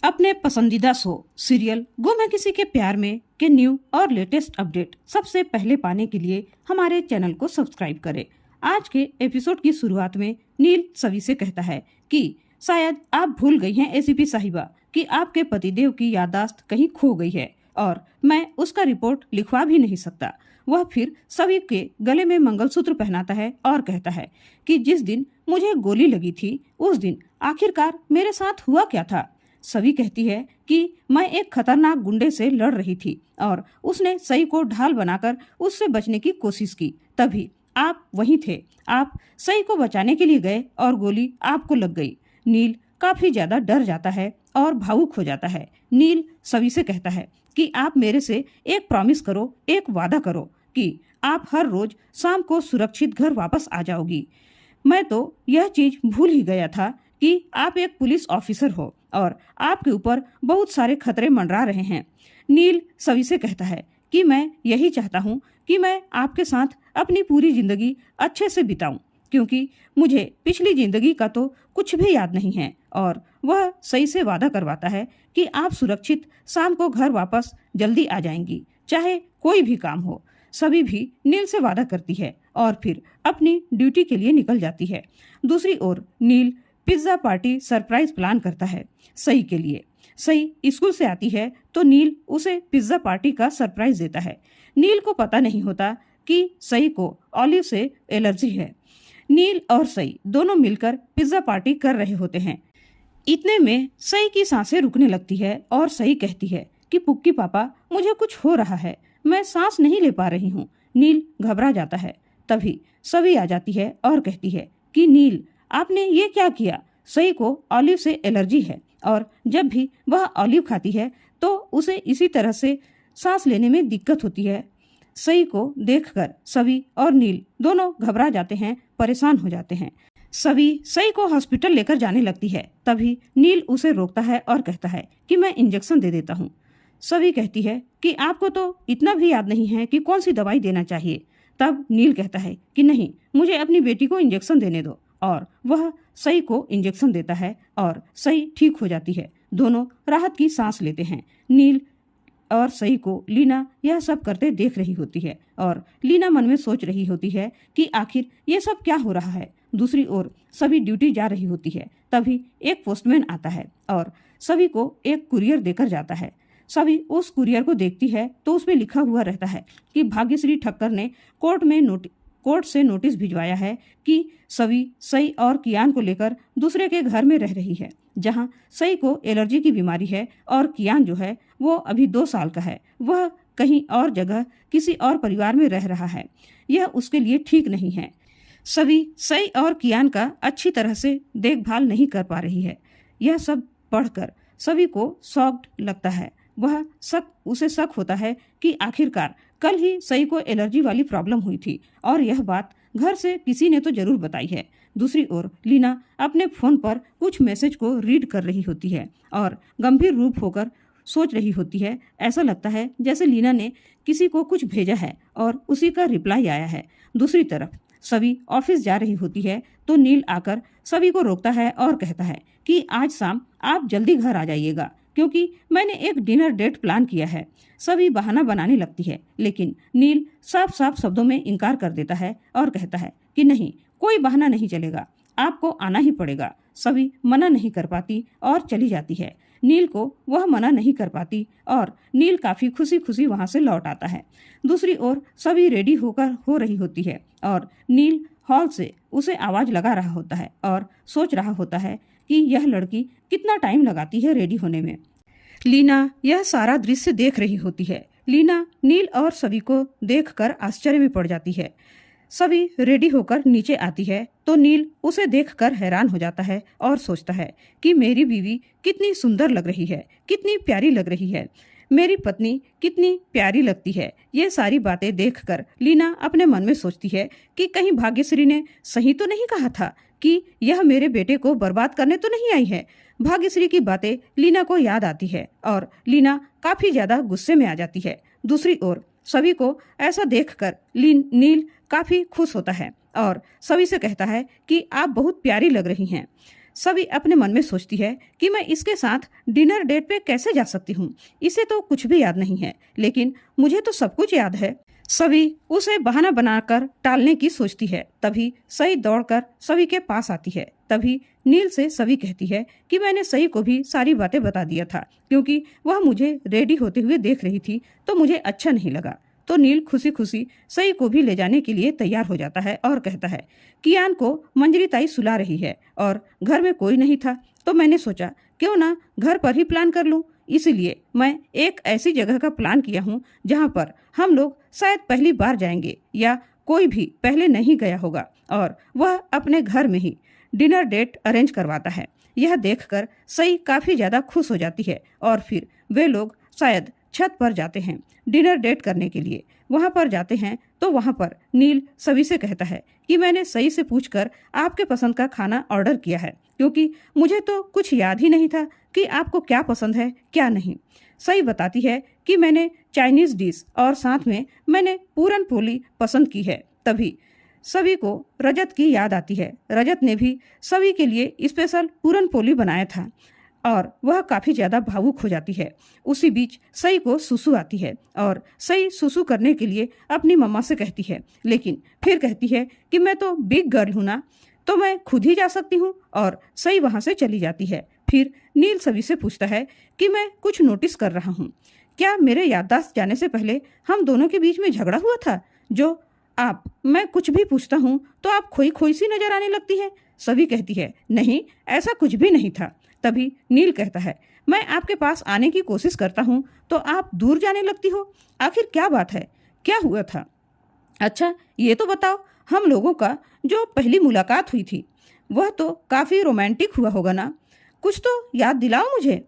अपने पसंदीदा show serial गुम है किसी के प्यार में के न्यू और लेटेस्ट अपडेट सबसे पहले पाने के लिए हमारे चैनल को सब्सक्राइब करें। आज के एपिसोड की शुरुआत में नील सवी से कहता है कि शायद आप भूल गई हैं एसीपी साहिबा कि आपके पतिदेव की याददाश्त कहीं खो गई है और मैं उसका रिपोर्ट लिखवा भी नहीं सकता। वह फिर सभी के गले में मंगलसूत्र पहनाता है और कहता है कि जिस दिन मुझे गोली लगी थी उस दिन आखिरकार मेरे साथ हुआ क्या था। सभी कहती है कि मैं एक खतरनाक गुंडे से लड़ रही थी और उसने सई को ढाल बनाकर उससे बचने की कोशिश की, तभी आप वहीं थे। आप सई को बचाने के लिए गए और गोली आपको लग गई। नील काफी ज्यादा डर जाता है और भावुक हो जाता है। नील सभी से कहता है कि आप मेरे से एक प्रॉमिस करो, एक वादा करो कि आप हर रोज शाम को सुरक्षित घर वापस आ जाओगी। मैं तो यह चीज भूल ही गया था कि आप एक पुलिस ऑफिसर हो और आपके ऊपर बहुत सारे खतरे मंडरा रहे हैं। नील सभी से कहता है कि मैं यही चाहता हूँ कि मैं आपके साथ अपनी पूरी जिंदगी अच्छे से बिताऊं, क्योंकि मुझे पिछली जिंदगी का तो कुछ भी याद नहीं है। और वह सही से वादा करवाता है कि आप सुरक्षित शाम को घर वापस जल्दी आ जाएंगी, चाहे कोई भी काम हो। सभी भी नील से वादा करती है और फिर अपनी ड्यूटी के लिए निकल जाती है। दूसरी ओर नील पिज्जा पार्टी सरप्राइज प्लान करता है सई के लिए। सई स्कूल से आती है तो नील उसे पिज्जा पार्टी का सरप्राइज देता है। नील को पता नहीं होता कि सई को ऑलिव से एलर्जी है। नील और सई दोनों मिलकर पिज्जा पार्टी कर रहे होते हैं। इतने में सई की सांसें रुकने लगती है और सई कहती है कि पुक्की पापा, मुझे कुछ हो रहा है, मैं सांस नहीं ले पा रही हूँ। नील घबरा जाता है। तभी सवी आ जाती है और कहती है कि नील, आपने ये क्या किया? सई को ऑलिव से एलर्जी है और जब भी वह ऑलिव खाती है तो उसे इसी तरह से सांस लेने में दिक्कत होती है। सई को देखकर सवी और नील दोनों घबरा जाते हैं, परेशान हो जाते हैं। सवी सई को हॉस्पिटल लेकर जाने लगती है। तभी नील उसे रोकता है और कहता है कि मैं इंजेक्शन दे देता हूँ। सवी कहती है कि आपको तो इतना भी याद नहीं है कि कौन सी दवाई देना चाहिए। तब नील कहता है कि नहीं, मुझे अपनी बेटी को इंजेक्शन देने दो, और वह सई को इंजेक्शन देता है और सई ठीक हो जाती है। दोनों राहत की सांस लेते हैं। नील और सई को लीना यह सब करते देख रही होती है और लीना मन में सोच रही होती है कि आखिर ये सब क्या हो रहा है। दूसरी ओर सभी ड्यूटी जा रही होती है। तभी एक पोस्टमैन आता है और सभी को एक कुरियर देकर जाता है। सभी उस कुरियर को देखती है तो उसमें लिखा हुआ रहता है कि भाग्यश्री ठक्कर ने कोर्ट से नोटिस भिजवाया है कि सवी सई और कियान को लेकर दूसरे के घर में रह रही है, जहां सई को एलर्जी की बीमारी है और कियान जो है वो अभी 2 साल का है। वह कहीं और जगह किसी और परिवार में रह रहा है। यह उसके लिए ठीक नहीं है। सवी सई और कियान का अच्छी तरह से देखभाल नहीं कर पा रही है। यह सब पढ़कर सभी को शॉक्ड लगता है। उसे शक होता है कि आखिरकार कल ही सई को एलर्जी वाली प्रॉब्लम हुई थी और यह बात घर से किसी ने तो जरूर बताई है। दूसरी ओर लीना अपने फोन पर कुछ मैसेज को रीड कर रही होती है और गंभीर रूप होकर सोच रही होती है। ऐसा लगता है जैसे लीना ने किसी को कुछ भेजा है और उसी का रिप्लाई आया है। दूसरी तरफ सभी ऑफिस जा रही होती है तो नील आकर सभी को रोकता है और कहता है कि आज शाम आप जल्दी घर आ जाइएगा, क्योंकि मैंने एक डिनर डेट प्लान किया है। सभी बहाना बनाने लगती है, लेकिन नील साफ साफ शब्दों में इनकार कर देता है और कहता है कि नहीं, कोई बहाना नहीं चलेगा, आपको आना ही पड़ेगा। सभी मना नहीं कर पाती और चली जाती है। नील को वह मना नहीं कर पाती और नील काफी खुशी खुशी वहां से लौट आता है। दूसरी ओर सभी रेडी हो रही होती है और नील हॉल से उसे आवाज लगा रहा होता है और सोच रहा होता है कि यह लड़की कितना टाइम लगाती है रेडी होने में। लीना यह सारा दृश्य देख रही होती है। लीना नील और सभी को देखकर आश्चर्य में पड़ जाती है। सभी रेडी होकर नीचे आती है तो नील उसे देखकर हैरान हो जाता है और सोचता है कि मेरी बीवी कितनी सुंदर लग रही है, कितनी प्यारी लग रही है, मेरी पत्नी कितनी प्यारी लगती है। ये सारी बातें देखकर लीना अपने मन में सोचती है कि कहीं भाग्यश्री ने सही तो नहीं कहा था कि यह मेरे बेटे को बर्बाद करने तो नहीं आई है। भाग्यश्री की बातें लीना को याद आती है और लीना काफी ज्यादा गुस्से में आ जाती है। दूसरी ओर सभी को ऐसा देखकर नील काफी खुश होता है और सभी से कहता है कि आप बहुत प्यारी लग रही हैं। सभी अपने मन में सोचती है कि मैं इसके साथ डिनर डेट पे कैसे जा सकती हूँ। इसे तो कुछ भी याद नहीं है, लेकिन मुझे तो सब कुछ याद है। सभी उसे बहाना बनाकर टालने की सोचती है। तभी सई दौड़कर सभी के पास आती है। तभी नील से सभी कहती है कि मैंने सई को भी सारी बातें बता दिया था, क्योंकि वह मुझे रेडी होते हुए देख रही थी तो मुझे अच्छा नहीं लगा। तो नील खुशी खुशी सई को भी ले जाने के लिए तैयार हो जाता है और कहता है कियान को मंजरी ताई सुला रही है और घर में कोई नहीं था, तो मैंने सोचा क्यों ना घर पर ही प्लान कर लूं। इसीलिए मैं एक ऐसी जगह का प्लान किया हूँ जहाँ पर हम लोग शायद पहली बार जाएंगे या कोई भी पहले नहीं गया होगा, और वह अपने घर में ही डिनर डेट अरेंज करवाता है। यह देखकर सई काफी ज्यादा खुश हो जाती है और फिर वे लोग शायद छत पर जाते हैं डिनर डेट करने के लिए। वहां पर जाते हैं तो वहां पर नील सभी से कहता है कि मैंने सई से पूछकर आपके पसंद का खाना ऑर्डर किया है, क्योंकि मुझे तो कुछ याद ही नहीं था कि आपको क्या पसंद है क्या नहीं। सई बताती है कि मैंने चाइनीज डिश और साथ में मैंने पूरन पोली पसंद की है। तभी सभी को रजत की याद आती है। रजत ने भी सभी के लिए स्पेशल पूरन पोली बनाया था और वह काफी ज्यादा भावुक हो जाती है। उसी बीच सई को सुसु आती है और सई सुसु करने के लिए अपनी मम्मा से कहती है, लेकिन फिर कहती है कि मैं तो बिग गर्ल हूं ना, तो मैं खुद ही जा सकती हूँ, और सई वहां से चली जाती है। फिर नील सभी से पूछता है कि मैं कुछ नोटिस कर रहा हूँ, क्या मेरे याददाश्त जाने से पहले हम दोनों के बीच में झगड़ा हुआ था? जो मैं कुछ भी पूछता हूँ तो आप खोई खोई सी नजर आने लगती है। सभी कहती है नहीं, ऐसा कुछ भी नहीं था। तभी नील कहता है मैं आपके पास आने की कोशिश करता हूँ तो आप दूर जाने लगती हो। आखिर क्या बात है, क्या हुआ था? अच्छा ये तो बताओ, हम लोगों का जो पहली मुलाकात हुई थी वह तो काफी रोमांटिक हुआ होगा ना? कुछ तो याद दिलाओ मुझे।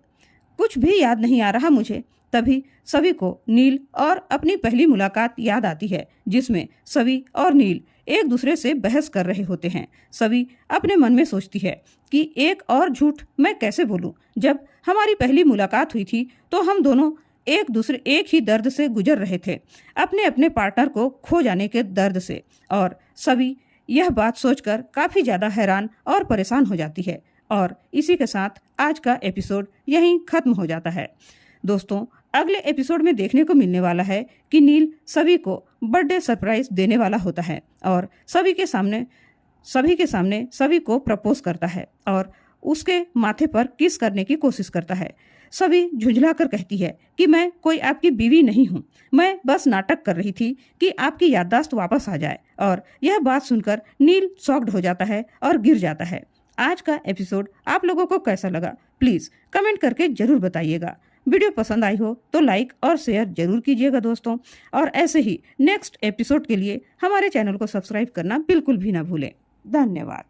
कुछ भी याद नहीं आ रहा मुझे। तभी सभी को नील और अपनी पहली मुलाकात याद आती है, जिसमें सभी और नील एक दूसरे से बहस कर रहे होते हैं। सभी अपने मन में सोचती है कि एक और झूठ मैं कैसे बोलूं। जब हमारी पहली मुलाकात हुई थी तो हम दोनों एक ही दर्द से गुजर रहे थे, अपने अपने पार्टनर को खो जाने के दर्द से। और सभी यह बात सोचकर काफी ज्यादा हैरान और परेशान हो जाती है। और इसी के साथ आज का एपिसोड यहीं खत्म हो जाता है। दोस्तों, अगले एपिसोड में देखने को मिलने वाला है कि नील सभी को बर्थडे सरप्राइज देने वाला होता है और सभी के सामने सभी को प्रपोज करता है और उसके माथे पर किस करने की कोशिश करता है। सभी झुंझला कर कहती है कि मैं कोई आपकी बीवी नहीं हूँ, मैं बस नाटक कर रही थी कि आपकी याददाश्त वापस आ जाए। और यह बात सुनकर नील शॉक्ड हो जाता है और गिर जाता है। आज का एपिसोड आप लोगों को कैसा लगा प्लीज कमेंट करके जरूर बताइएगा। वीडियो पसंद आई हो तो लाइक और शेयर जरूर कीजिएगा दोस्तों, और ऐसे ही नेक्स्ट एपिसोड के लिए हमारे चैनल को सब्सक्राइब करना बिल्कुल भी ना भूलें। धन्यवाद।